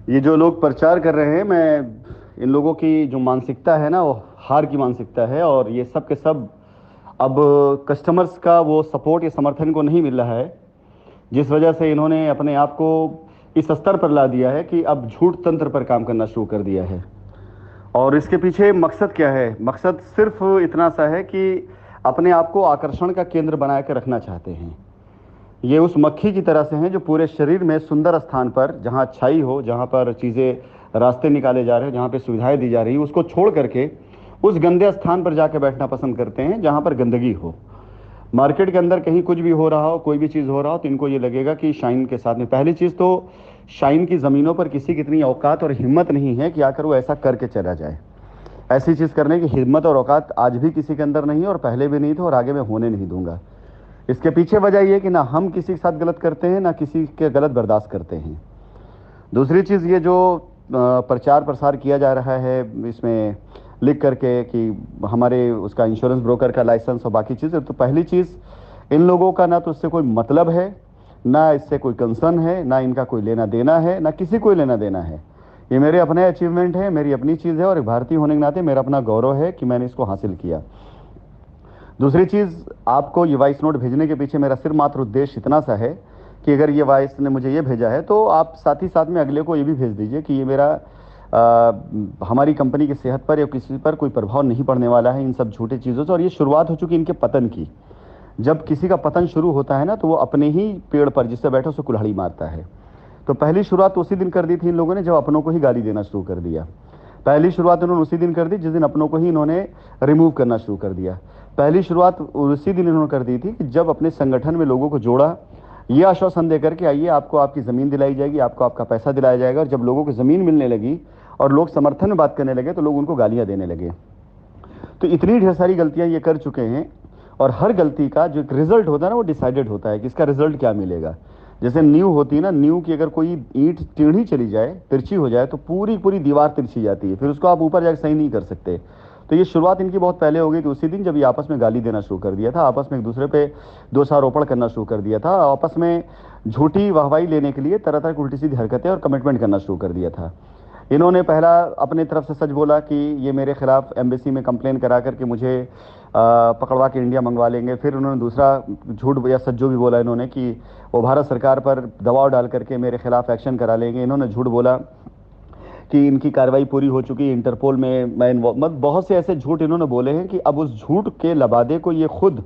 ये जो लोग प्रचार कर रहे हैं, मैं इन लोगों की जो मानसिकता है ना, वो हार की मानसिकता है। और ये सब के सब अब कस्टमर्स का वो सपोर्ट या समर्थन को नहीं मिल रहा है, जिस वजह से इन्होंने अपने आप को इस स्तर पर ला दिया है कि अब झूठ तंत्र पर काम करना शुरू कर दिया है। और इसके पीछे मकसद क्या है? मकसद सिर्फ इतना सा है कि अपने आप को आकर्षण का केंद्र बना के रखना चाहते हैं। ये उस मक्खी की तरह से हैं जो पूरे शरीर में सुंदर स्थान पर, जहाँ अच्छाई हो, जहाँ पर चीज़ें रास्ते निकाले जा रहे हैं, जहाँ पे सुविधाएं दी जा रही है, उसको छोड़ करके उस गंदे स्थान पर जाके बैठना पसंद करते हैं जहाँ पर गंदगी हो। मार्केट के अंदर कहीं कुछ भी हो रहा हो, कोई भी चीज़ हो रहा हो, तो इनको ये लगेगा कि शाइन के साथ में, पहली चीज़ तो शाइन की ज़मीनों पर किसी की इतनी औकात और हिम्मत नहीं है कि आकर वो ऐसा करके चला जाए। ऐसी चीज़ करने की हिम्मत और औकात आज भी किसी के अंदर नहीं है, और पहले भी नहीं थे, और आगे मैं होने नहीं दूंगा। इसके पीछे वजह यह कि ना हम किसी के साथ गलत करते हैं, ना किसी के गलत बर्दाश्त करते हैं। दूसरी चीज़, ये जो प्रचार प्रसार किया जा रहा है इसमें लिख करके कि हमारे उसका इंश्योरेंस ब्रोकर का लाइसेंस और बाकी चीज़ें, तो पहली चीज़, इन लोगों का ना तो इससे कोई मतलब है, ना इससे कोई कंसर्न है, ना इनका कोई लेना देना है, ना किसी को लेना देना है। ये मेरे अपने अचीवमेंट है, मेरी अपनी चीज़ है, और एक भारतीय होने के नाते मेरा अपना गौरव है कि मैंने इसको हासिल किया। दूसरी चीज़, आपको ये वॉइस नोट भेजने के पीछे मेरा सिर्फ मात्र उद्देश्य इतना सा है कि अगर ये वॉइस ने मुझे ये भेजा है, तो आप साथ ही साथ में अगले को ये भी भेज दीजिए कि ये मेरा हमारी कंपनी की सेहत पर या किसी पर कोई प्रभाव नहीं पड़ने वाला है इन सब झूठी चीज़ों से। और ये शुरुआत हो चुकी इनके पतन की। जब किसी का पतन शुरू होता है ना, तो वो अपने ही पेड़ पर जिससे बैठे उसे कुल्हाड़ी मारता है। तो पहली शुरुआत तो उसी दिन कर दी थी इन लोगों ने, जब अपनों को ही गाली देना शुरू कर दिया। पहली शुरुआत उन्होंने उसी दिन कर दी जिस दिन अपनों को ही इन्होंने रिमूव करना शुरू कर दिया। पहली शुरुआत उसी दिन इन्होंने कर दी थी कि जब अपने संगठन में लोगों को जोड़ा, ये आश्वासन देकर के, आइए आपको आपकी ज़मीन दिलाई जाएगी, आपको आपका पैसा दिलाया जाएगा। और जब लोगों को ज़मीन मिलने लगी और लोग समर्थन में बात करने लगे, तो लोग उनको गालियाँ देने लगे। तो इतनी ढेर सारी गलतियाँ ये कर चुके हैं, और हर गलती का जो एक रिजल्ट होता है ना, वो डिसाइडेड होता है कि इसका रिजल्ट क्या मिलेगा। जैसे नींव होती है ना, नींव की अगर कोई ईंट टेढ़ी चली जाए, तिरछी हो जाए, तो पूरी पूरी दीवार तिरछी जाती है, फिर उसको आप ऊपर जाकर सही नहीं कर सकते। तो ये शुरुआत इनकी बहुत पहले हो गई थी, उसी दिन जब ये आपस में गाली देना शुरू कर दिया था, आपस में एक दूसरे पे दोषारोपण करना शुरू कर दिया था, आपस में झूठी वाहवाही लेने के लिए तरह तरह की उल्टी सीधी हरकतें और कमिटमेंट करना शुरू कर दिया था। इन्होंने पहला अपनी तरफ से सच बोला कि ये मेरे खिलाफ एम्बेसी में कंप्लेन करा करके मुझे पकड़वा के इंडिया मंगवा लेंगे। फिर उन्होंने दूसरा झूठ या सच जो भी बोला इन्होंने कि वो भारत सरकार पर दबाव डाल करके मेरे खिलाफ एक्शन करा लेंगे। इन्होंने झूठ बोला कि इनकी कार्रवाई पूरी हो चुकी है, इंटरपोल में मैं मतलब बहुत से ऐसे झूठ इन्होंने बोले हैं कि अब उस झूठ के लबादे को ये खुद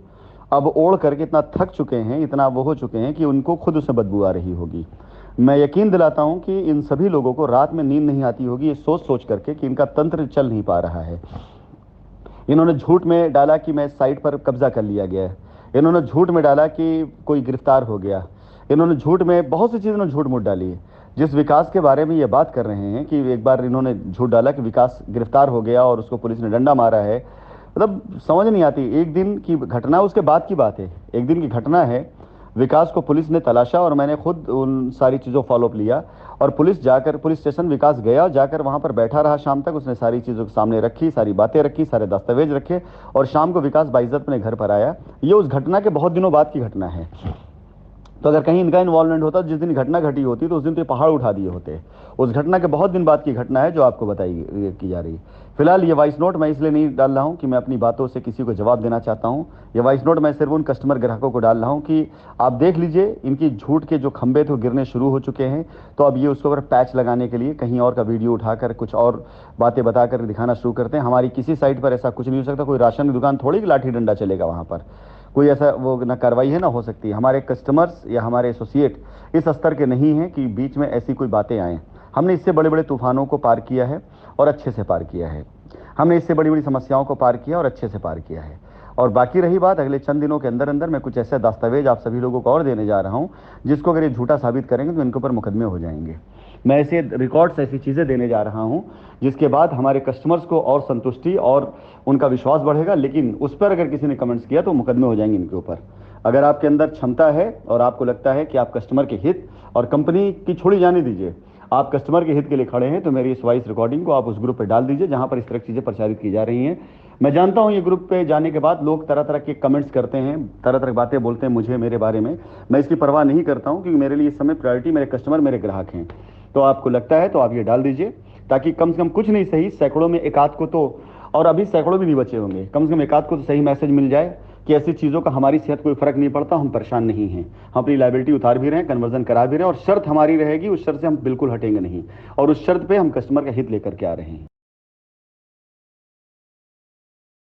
अब ओढ़ करके इतना थक चुके हैं, इतना वो हो चुके हैं कि उनको खुद उससे बदबू आ रही होगी। मैं यकीन दिलाता हूं कि इन सभी लोगों को रात में नींद नहीं आती होगी, ये सोच सोच करके कि इनका तंत्र चल नहीं पा रहा है। इन्होंने झूठ में डाला कि मैं साइट पर कब्जा कर लिया गया है। इन्होंने झूठ में डाला कि कोई गिरफ्तार हो गया। इन्होंने झूठ में बहुत सी चीज़ झूठ मूठ डाली है। जिस विकास के बारे में ये बात कर रहे हैं कि एक बार इन्होंने झूठ डाला कि विकास गिरफ्तार हो गया और उसको पुलिस ने डंडा मारा है, मतलब समझ नहीं आती। एक दिन की घटना, उसके बाद की बात है, एक दिन की घटना है। विकास को पुलिस ने तलाशा और मैंने खुद उन सारी चीज़ों फॉलोअप लिया, और पुलिस स्टेशन विकास गया, जाकर वहां पर बैठा रहा शाम तक। उसने सारी चीज़ों के सामने रखी, सारी बातें रखी, सारे दस्तावेज रखे, और शाम को विकास बाइज्जत अपने घर पर आया। ये उस घटना के बहुत दिनों बाद की घटना है। तो अगर कहीं इनका इन्वॉल्वमेंट होता, जिस दिन घटना घटी होती, तो उस दिन तो ये पहाड़ उठा दिए होते। उस घटना के बहुत दिन बाद की घटना है जो आपको बताई की जा रही। फिलहाल ये वॉइस नोट मैं इसलिए नहीं डाल रहा हूं कि मैं अपनी बातों से किसी को जवाब देना चाहता हूं। ये वॉइस नोट मैं सिर्फ उन कस्टमर ग्राहकों को डाल रहा हूं कि आप देख लीजिए, इनकी झूठ के जो खंभे थे वो गिरने शुरू हो चुके हैं। तो अब ये उसके ऊपर पैच लगाने के लिए कहीं और का वीडियो उठाकर कुछ और बातें बताकर दिखाना शुरू करते हैं। हमारी किसी साइट पर ऐसा कुछ नहीं हो सकता। कोई राशन की दुकान थोड़ी कि लाठी डंडा चलेगा वहां पर, कोई ऐसा वो ना कार्रवाई है ना हो सकती है। हमारे कस्टमर्स या हमारे एसोसिएट इस स्तर के नहीं हैं कि बीच में ऐसी कोई बातें आएँ। हमने इससे बड़े बड़े तूफानों को पार किया है और अच्छे से पार किया है। हमने इससे बड़ी बड़ी समस्याओं को पार किया और अच्छे से पार किया है। और बाकी रही बात, अगले चंद दिनों के अंदर अंदर मैं कुछ ऐसे दस्तावेज आप सभी लोगों को और देने जा रहा हूं, जिसको अगर ये झूठा साबित करेंगे तो इनके ऊपर मुकदमे हो जाएंगे। मैं ऐसे रिकॉर्ड्स, ऐसी चीज़ें देने जा रहा हूं जिसके बाद हमारे कस्टमर्स को और संतुष्टि और उनका विश्वास बढ़ेगा। लेकिन उस पर अगर किसी ने कमेंट्स किया तो मुकदमे हो जाएंगे इनके ऊपर। अगर आपके अंदर क्षमता है और आपको लगता है कि आप कस्टमर के हित और कंपनी की छोड़ी जाने दीजिए, आप कस्टमर के हित के लिए खड़े हैं, तो मेरी इस वॉइस रिकॉर्डिंग को आप उस ग्रुप पे डाल दीजिए जहां पर इस तरह की चीज़ें प्रचारित की जा रही हैं। मैं जानता हूं ये ग्रुप पे जाने के बाद लोग तरह तरह के कमेंट्स करते हैं, तरह तरह की बातें बोलते हैं मुझे, मेरे बारे में। मैं इसकी परवाह नहीं करता हूं, क्योंकि मेरे लिए इस समय प्रायोरिटी मेरे कस्टमर, मेरे ग्राहक हैं। तो आपको लगता है तो आप ये डाल दीजिए, ताकि कम से कम कुछ नहीं सही सैकड़ों में एक आध को तो, और अभी सैकड़ों भी नहीं बचे होंगे, कम से कम एक आध को तो सही मैसेज मिल जाए कि ऐसी चीज़ों का हमारी सेहत कोई फर्क नहीं पड़ता, हम परेशान नहीं हैं, हम अपनी लाइबिलिटी उतार भी रहे हैं, कन्वर्जन करा भी रहे हैं, और शर्त हमारी रहेगी, उस शर्त से हम बिल्कुल हटेंगे नहीं, और उस शर्त पे हम कस्टमर का हित लेकर के आ रहे हैं।